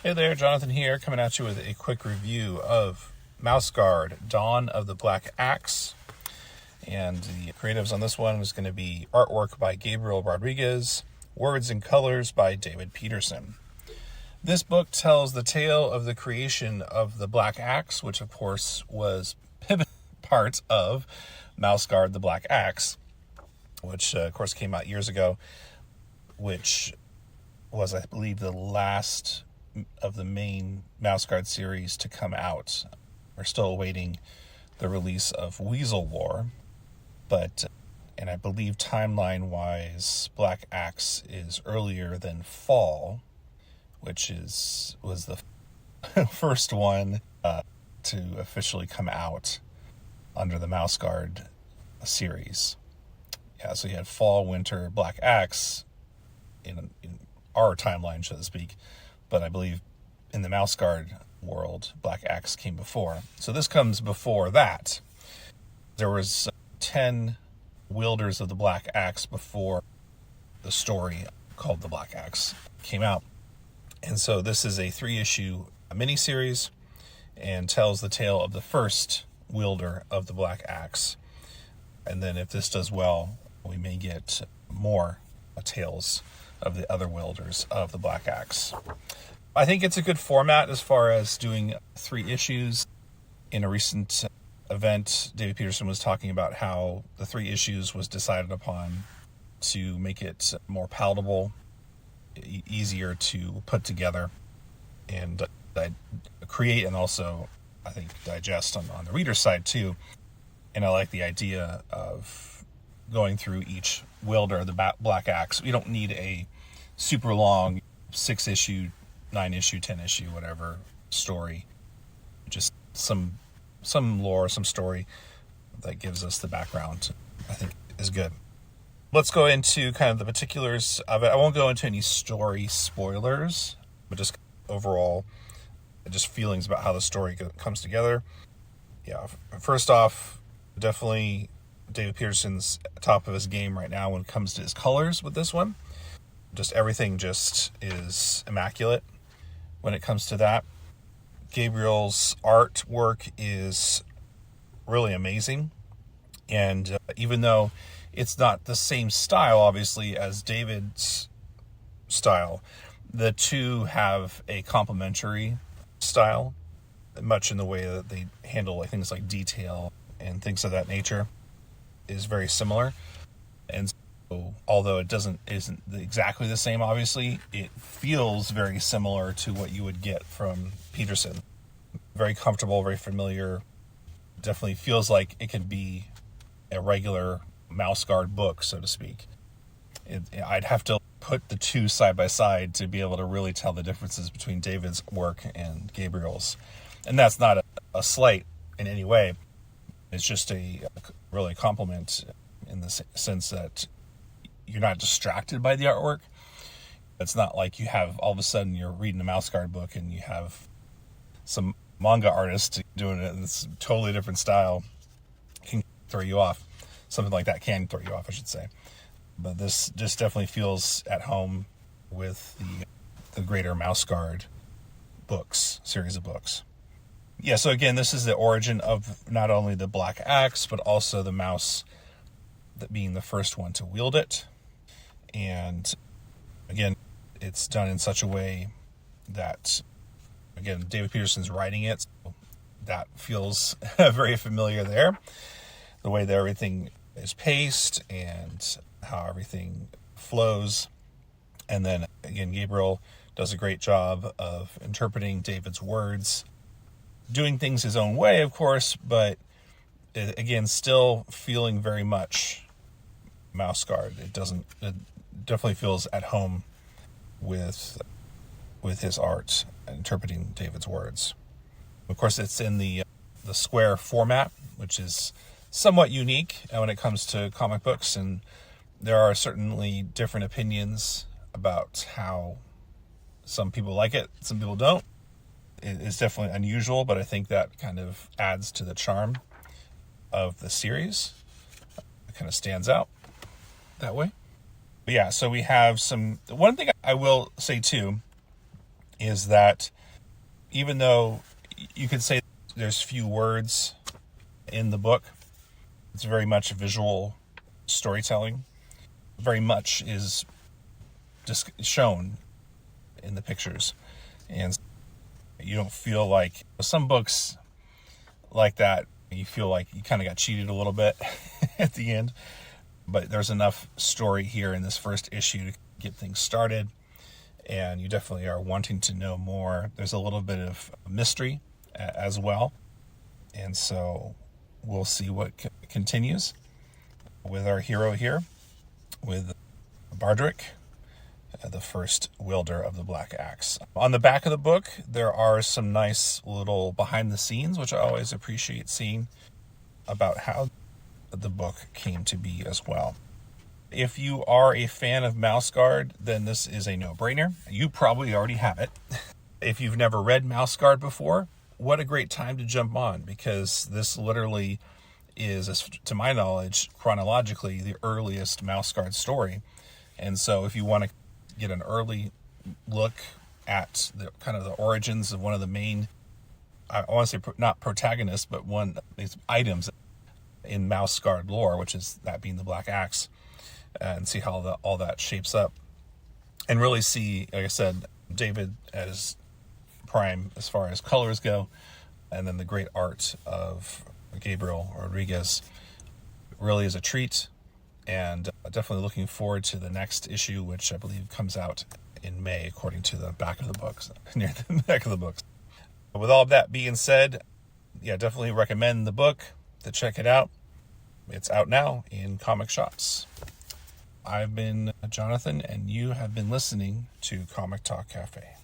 Hey there, Jonathan here, coming at you with a quick review of Mouse Guard, Dawn of the Black Axe. And the creatives on this one is going to be artwork by Gabriel Rodriguez, words and colors by David Peterson. This book tells the tale of the creation of the Black Axe, which of course was pivot part of Mouse Guard, the Black Axe, which of course came out years ago, which was, I believe, the last of the main Mouse Guard series to come out. We're still awaiting the release of Weasel War, and I believe timeline-wise, Black Axe is earlier than Fall, which was the first one to officially come out under the Mouse Guard series. Yeah, so you had Fall, Winter, Black Axe in our timeline, so to speak. But I believe in the Mouse Guard world, Black Axe came before. So this comes before that. There was 10 wielders of the Black Axe before the story called The Black Axe came out. And so this is a 3-issue miniseries and tells the tale of the first wielder of the Black Axe. And then if this does well, we may get more tales of the other wielders of the Black Axe. I think it's a good format as far as doing 3 issues. In a recent event, David Peterson was talking about how the 3 issues was decided upon to make it more palatable, easier to put together, and create, and also, I think, digest on the reader's side too. And I like the idea of going through each wielder of the Black Axe. We don't need a super long 6-issue, 9-issue, 10-issue, whatever story. Just some lore, some story that gives us the background, I think is good. Let's go into kind of the particulars of it. I won't go into any story spoilers, but just overall, just feelings about how the story comes together. Yeah, first off, definitely David Peterson's top of his game right now when it comes to his colors with this one. Just everything just is immaculate when it comes to that. Gabriel's artwork is really amazing. And even though it's not the same style, obviously, as David's style, the two have a complementary style, much in the way that they handle things like detail and things of that nature is very similar. And so, although it isn't exactly the same, obviously, it feels very similar to what you would get from Peterson. Very comfortable, very familiar. Definitely feels like it could be a regular Mouse Guard book, so to speak. I'd have to put the two side by side to be able to really tell the differences between David's work and Gabriel's. And that's not a slight in any way. It's just a really compliment in the sense that you're not distracted by the artwork. It's not like you have, all of a sudden, you're reading a Mouse Guard book and you have some manga artist doing it in this totally different style. Can throw you off. Something like that can throw you off, I should say. But this just definitely feels at home with the greater Mouse Guard books, series of books. Yeah, so again, this is the origin of not only the Black Axe, but also the mouse that being the first one to wield it. And again, it's done in such a way that, again, David Peterson's writing it, so that feels very familiar there. The way that everything is paced and how everything flows. And then, again, Gabriel does a great job of interpreting David's words, doing things his own way, of course, but again, still feeling very much Mouse Guard. It definitely feels at home with his art, interpreting David's words. Of course, it's in the square format, which is somewhat unique when it comes to comic books, and there are certainly different opinions about how some people like it, some people don't. It's definitely unusual, but I think that kind of adds to the charm of the series. It kind of stands out that way. But yeah, so we have one thing I will say too is that even though you could say there's few words in the book, it's very much visual storytelling. Very much is just shown in the pictures. And you don't feel like some books like that, you feel like you kind of got cheated a little bit at the end. But there's enough story here in this first issue to get things started. And you definitely are wanting to know more. There's a little bit of mystery as well. And so we'll see what continues with our hero here, with Barrick, the first wielder of the Black Axe. On the back of the book, there are some nice little behind the scenes, which I always appreciate seeing, about how the book came to be as well. If you are a fan of Mouse Guard, then this is a no-brainer. You probably already have it. If you've never read Mouse Guard before, what a great time to jump on, because this literally is, to my knowledge, chronologically the earliest Mouse Guard story. And so if you want to get an early look at the kind of the origins of one of the main, I want to say not protagonists, but one of these items in Mouse Guard lore, which is that being the Black Axe, and see how all that shapes up, and really see, like I said, David at his prime as far as colors go, and then the great art of Gabriel Rodriguez really is a treat. And definitely looking forward to the next issue, which I believe comes out in May, according to the back of the books, near the back of the books. With all of that being said, yeah, definitely recommend the book to check it out. It's out now in comic shops. I've been Jonathan, and you have been listening to Comic Talk Cafe.